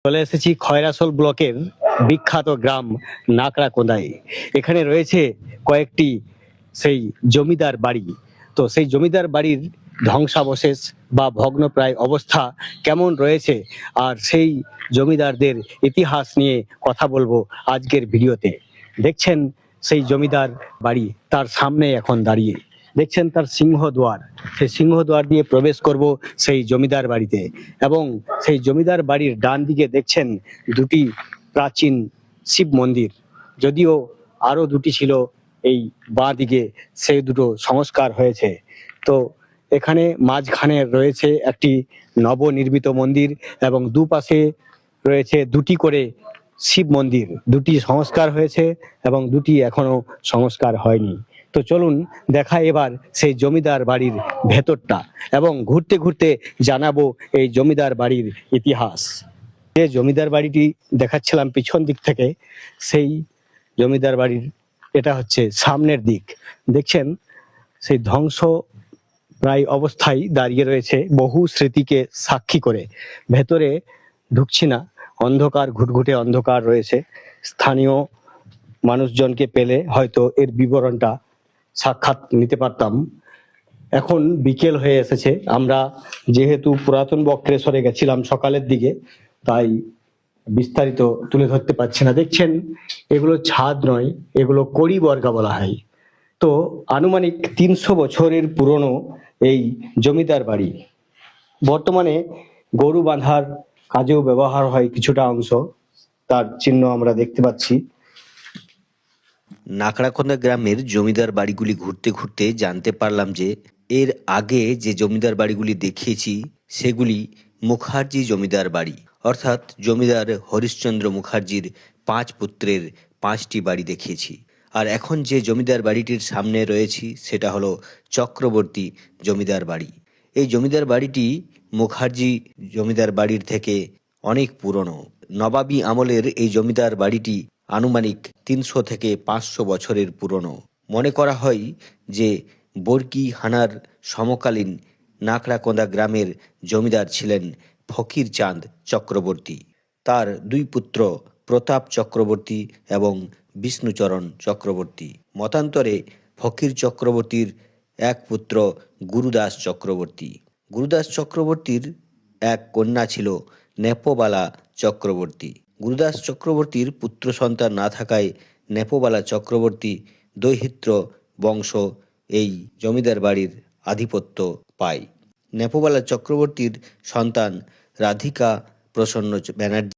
চলে এসেছি খয়রাসোল ব্লকের বিখ্যাত গ্রাম নাকড়াকোন্দায়। এখানে রয়েছে কয়েকটি সেই জমিদার বাড়ি। তো সেই জমিদার বাড়ির ধ্বংসাবশেষ বা ভগ্নপ্রায় অবস্থা কেমন রয়েছে, আর সেই জমিদারদের ইতিহাস নিয়ে কথা বলবো আজকের ভিডিওতে। দেখছেন সেই জমিদার বাড়ি, তার সামনে এখন দাঁড়িয়ে দেখছেন তার সিংহদ্বার। সেই সিংহদ্বার দিয়ে প্রবেশ করব সেই জমিদার বাড়িতে, এবং সেই জমিদার বাড়ির ডান দিকে দেখছেন দুটি প্রাচীন শিব মন্দির। যদিও আরো দুটি ছিল এই বাঁ দিকে, সেই দুটো সংস্কার হয়েছে। তো এখানে মাঝখানে রয়েছে একটি নবনির্মিত মন্দির, এবং দুপাশে রয়েছে দুটি করে শিব মন্দির। দুটি সংস্কার হয়েছে এবং দুটি এখনো সংস্কার হয়নি। তো চলুন দেখাই এবার সেই জমিদার বাড়ির ভেতরটা, এবং ঘুরতে ঘুরতে জানাবো এই জমিদার বাড়ির ইতিহাস। যে জমিদার বাড়িটি দেখাচ্ছিলাম পিছন দিক থেকে, সেই জমিদার বাড়ির এটা হচ্ছে সামনের দিক। দেখছেন সেই ধ্বংস প্রায় অবস্থায় দাঁড়িয়ে রয়েছে, বহু স্মৃতিকে সাক্ষী করে। ভেতরে ঢুকছি না, অন্ধকার, ঘুটঘুটে অন্ধকার রয়েছে। স্থানীয় মানুষজনকে পেলে হয়তো এর বিবরণটা সাক্ষাৎ নিতে পারতাম। এখন বিকেল হয়ে এসেছে, আমরা যেহেতু পুরাতন বক্রেশ্বরে গেছিলাম সকালের দিকে, তাই বিস্তারিত তুলে ধরতে পারছি না। দেখছেন এগুলো ছাদ নয়, এগুলো কড়ি বর্গা বলা হয়। তো আনুমানিক 300 বছরের পুরনো এই জমিদার বাড়ি। বর্তমানে গরু বাঁধার কাজেও ব্যবহার হয় কিছুটা অংশ, তার চিহ্ন আমরা দেখতে পাচ্ছি। নাকড়াকোন্দা গ্রামের জমিদার বাড়িগুলি ঘুরতে ঘুরতে জানতে পারলাম যে এর আগে যে জমিদার বাড়িগুলি দেখিয়েছি সেগুলি মুখার্জি জমিদার বাড়ি, অর্থাৎ জমিদার হরিশ্চন্দ্র মুখার্জির 5 পুত্রের 5টি বাড়ি দেখিয়েছি। আর এখন যে জমিদার বাড়িটির সামনে রয়েছি সেটা হলো চক্রবর্তী জমিদার বাড়ি। এই জমিদার বাড়িটি মুখার্জি জমিদার বাড়ির থেকে অনেক পুরনো। নবাবী আমলের এই জমিদার বাড়িটি আনুমানিক 300 থেকে 500 বছরের পুরনো। মনে করা হয় যে বর্কি হানার সমকালীন নাকড়াকোন্দা গ্রামের জমিদার ছিলেন ফকির চাঁদ চক্রবর্তী। তার 2 পুত্র প্রতাপ চক্রবর্তী এবং বিষ্ণুচরণ চক্রবর্তী। মতান্তরে ফকির চক্রবর্তীর এক পুত্র গুরুদাস চক্রবর্তী। গুরুদাস চক্রবর্তীর এক কন্যা ছিল নেপোবালা চক্রবর্তী। গুরুদাস চক্রবর্তীর পুত্র সন্তান না থাকায় নেপোবালা চক্রবর্তী দৈহিত্র বংশ এই জমিদার বাড়ির আধিপত্য পায়। নেপোবালা চক্রবর্তীর সন্তান রাধিকা প্রসন্ন ব্যানার্জি